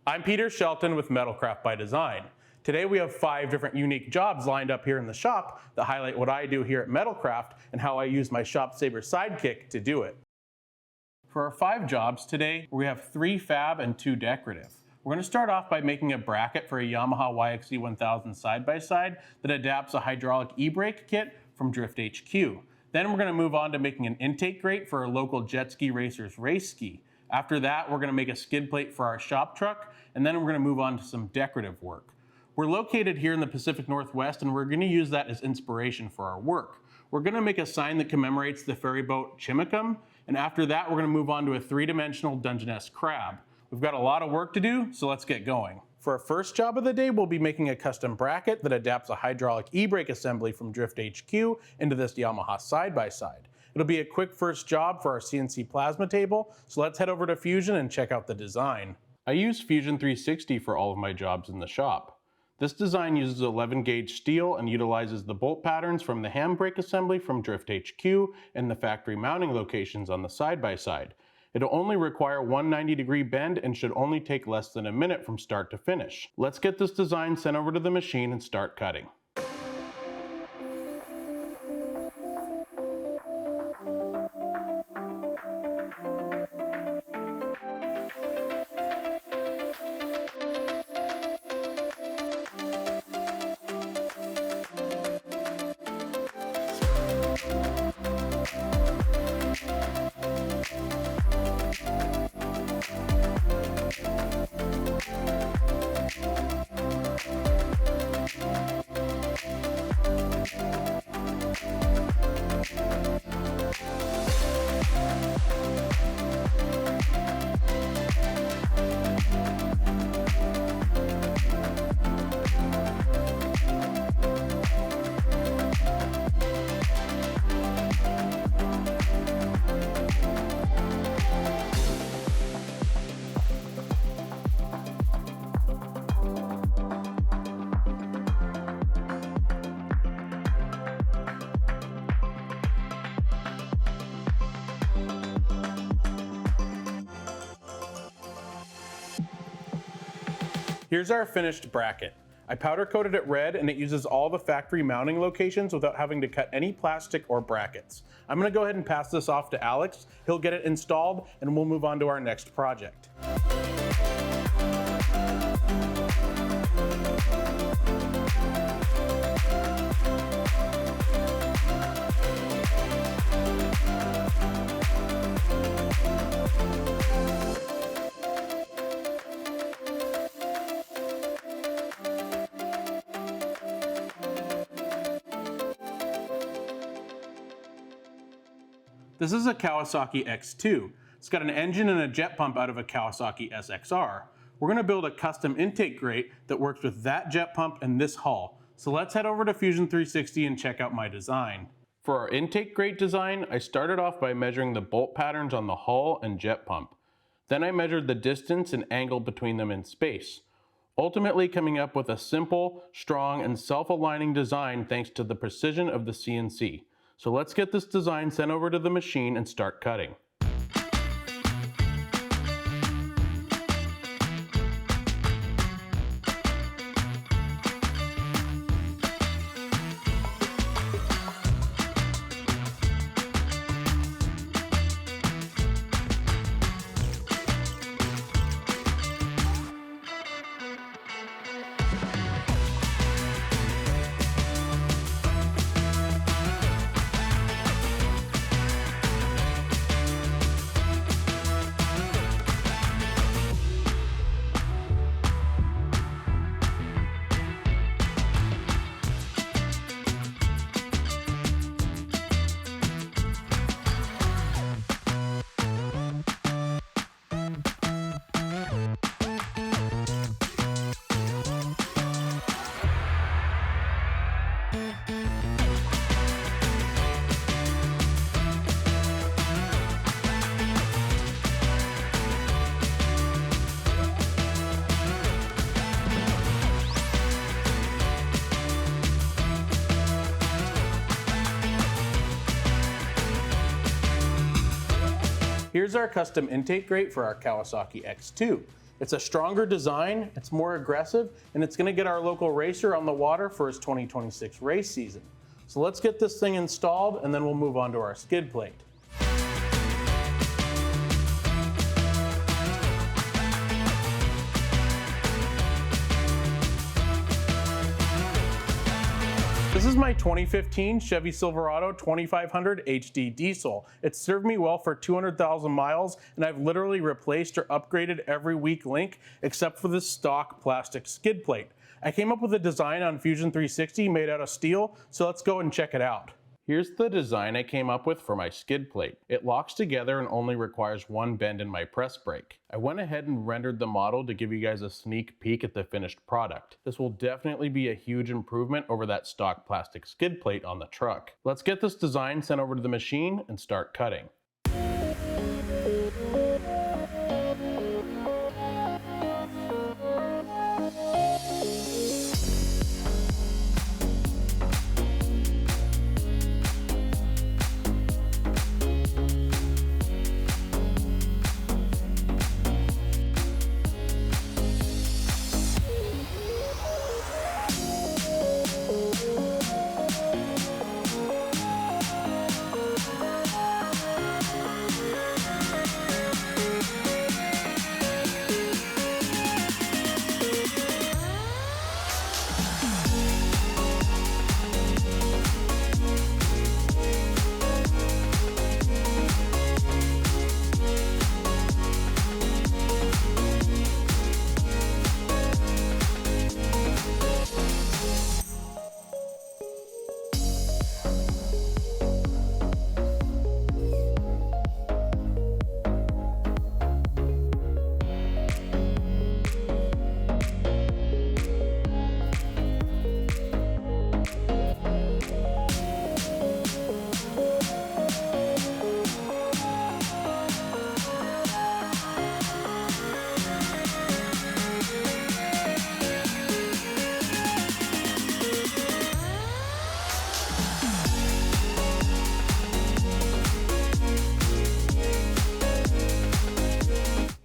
I'm Peter Shelton with MetalCraft by Design. Today we have 5 different unique jobs lined up here in the shop that highlight what I do here at MetalCraft and how I use my Shop Saver sidekick to do it. For our 5 jobs today, we have 3 fab and 2 decorative. We're going to start off by making a bracket for a Yamaha YXZ1000 side-by-side that adapts a hydraulic e-brake kit from Drift HQ. Then we're going to move on to making an intake grate for a local jet ski racer's race ski. After that, we're going to make a skid plate for our shop truck, and then we're going to move on to some decorative work. We're located here in the Pacific Northwest, and we're going to use that as inspiration for our work. We're going to make a sign that commemorates the ferryboat Chimikum, and after that, we're going to move on to a 3-dimensional dungeoness crab. We've got a lot of work to do, so let's get going. For our first job of the day, we'll be making a custom bracket that adapts a hydraulic e-brake assembly from Drift HQ into this Yamaha side-by-side. It'll be a quick first job for our CNC plasma table, so let's head over to Fusion and check out the design. I use Fusion 360 for all of my jobs in the shop. This design uses 11-gauge steel and utilizes the bolt patterns from the handbrake assembly from Drift HQ and the factory mounting locations on the side-by-side. It'll only require one 90-degree bend and should only take less than a minute from start to finish. Let's get this design sent over to the machine and start cutting. Here's our finished bracket. I powder coated it red and it uses all the factory mounting locations without having to cut any plastic or brackets. I'm going to go ahead and pass this off to Alex. He'll get it installed and we'll move on to our next project. This is a Kawasaki X2. It's got an engine and a jet pump out of a Kawasaki SXR. We're going to build a custom intake grate that works with that jet pump and this hull. So let's head over to Fusion 360 and check out my design. For our intake grate design, I started off by measuring the bolt patterns on the hull and jet pump. Then I measured the distance and angle between them in space, ultimately coming up with a simple, strong, and self-aligning design thanks to the precision of the CNC. So let's get this design sent over to the machine and start cutting. Here's our custom intake grate for our Kawasaki X2. It's a stronger design, it's more aggressive, and it's gonna get our local racer on the water for his 2026 race season. So let's get this thing installed and then we'll move on to our skid plate. This is my 2015 Chevy Silverado 2500 HD diesel. It's served me well for 200,000 miles, and I've literally replaced or upgraded every weak link except for this stock plastic skid plate. I came up with a design on Fusion 360 made out of steel, so let's go and check it out. Here's the design I came up with for my skid plate. It locks together and only requires one bend in my press brake. I went ahead and rendered the model to give you guys a sneak peek at the finished product. This will definitely be a huge improvement over that stock plastic skid plate on the truck. Let's get this design sent over to the machine and start cutting.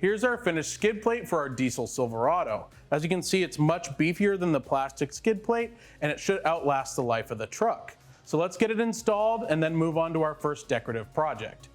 Here's our finished skid plate for our diesel Silverado. As you can see, it's much beefier than the plastic skid plate, and it should outlast the life of the truck. So let's get it installed and then move on to our first decorative project.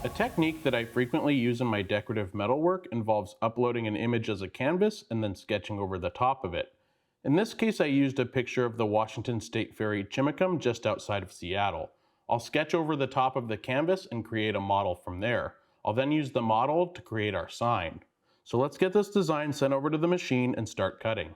A technique that I frequently use in my decorative metalwork involves uploading an image as a canvas and then sketching over the top of it. In this case, I used a picture of the Washington State Ferry Chimikum just outside of Seattle. I'll sketch over the top of the canvas and create a model from there. I'll then use the model to create our sign. So let's get this design sent over to the machine and start cutting.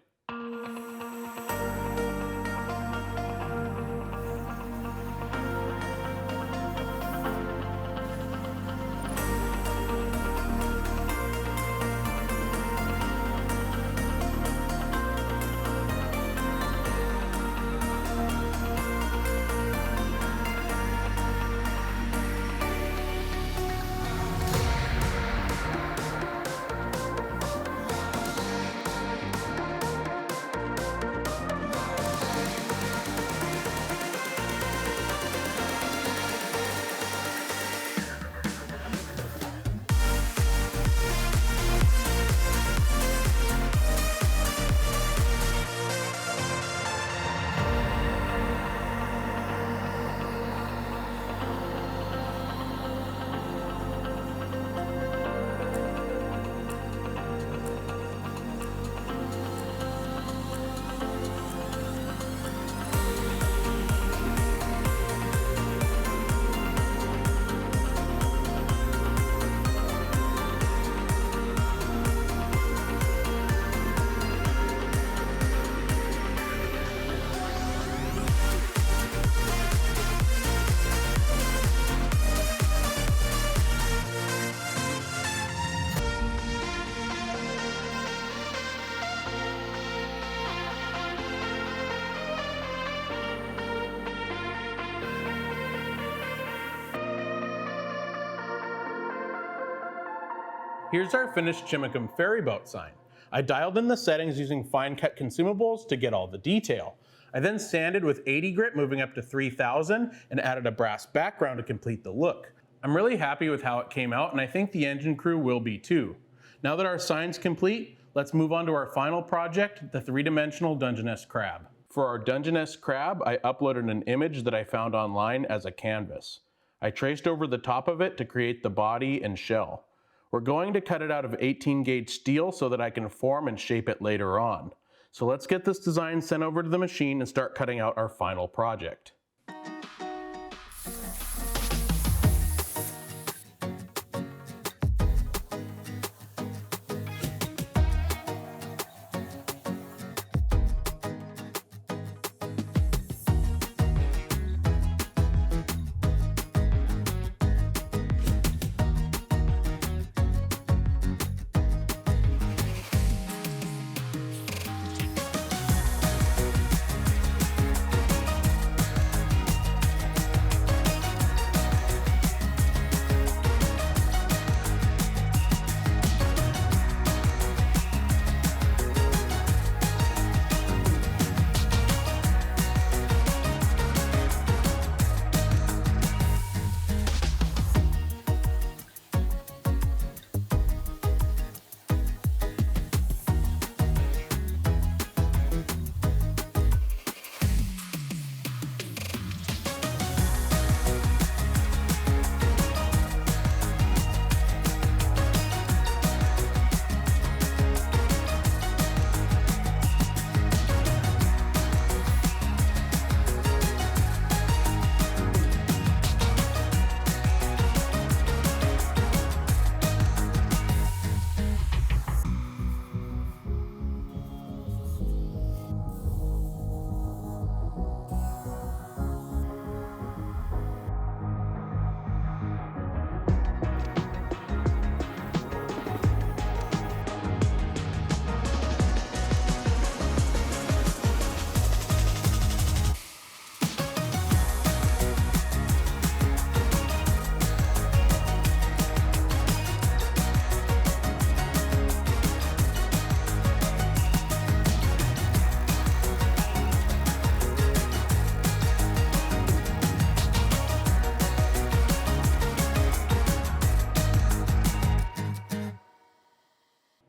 Here's our finished Chimikum ferryboat sign. I dialed in the settings using fine cut consumables to get all the detail. I then sanded with 80 grit moving up to 3000 and added a brass background to complete the look. I'm really happy with how it came out, and I think the engine crew will be too. Now that our sign's complete, let's move on to our final project, the three-dimensional dungeness crab. For our dungeness crab, I uploaded an image that I found online as a canvas. I traced over the top of it to create the body and shell. We're going to cut it out of 18 gauge steel so that I can form and shape it later on. So let's get this design sent over to the machine and start cutting out our final project.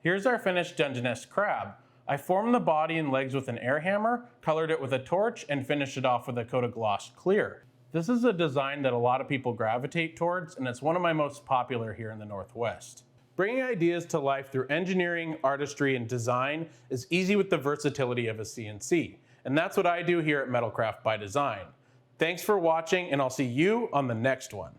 Here's our finished dungeness crab. I formed the body and legs with an air hammer, colored it with a torch, and finished it off with a coat of gloss clear. This is a design that a lot of people gravitate towards, and it's one of my most popular here in the Northwest. Bringing ideas to life through engineering, artistry, and design is easy with the versatility of a CNC, and that's what I do here at MetalCraft by Design. Thanks for watching, and I'll see you on the next one.